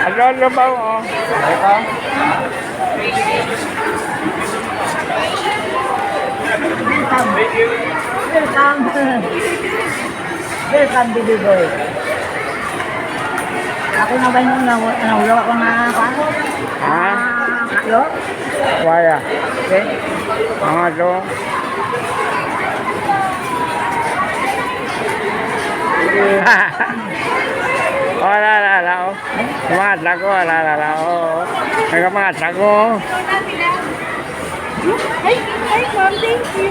Ano ba? Oh. Ito. Welcome. Welcome, baby boy. Ako na ba yung naulo ako na ako? Ha? Aklo? Waya. Okay. Mga to. Oh, la. Oh. Mata ko, la. Oh. Nagkamata ko. Ay, ma'am, thank you.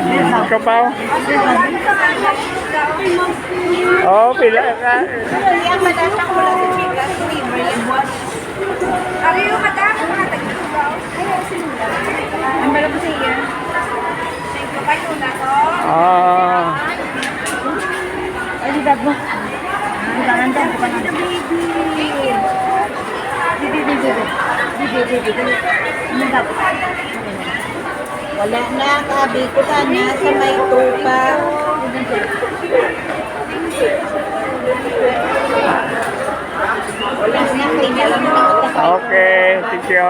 Ikaw pa? Oh, pila ka. Ang madasang ko lang sa chika, swimmer, yung boss. Ano yung madasang mga tag-subaw? Ayaw, sinula. Ang bala ko sa iyo. Thank you, kayo na to. Oh. Ay, di ba mo? Di ba nanda? Di ba nanda? Wala na, kabi ko ka na sa may tupa. Wala na, kaya lang na. Okay, thank you.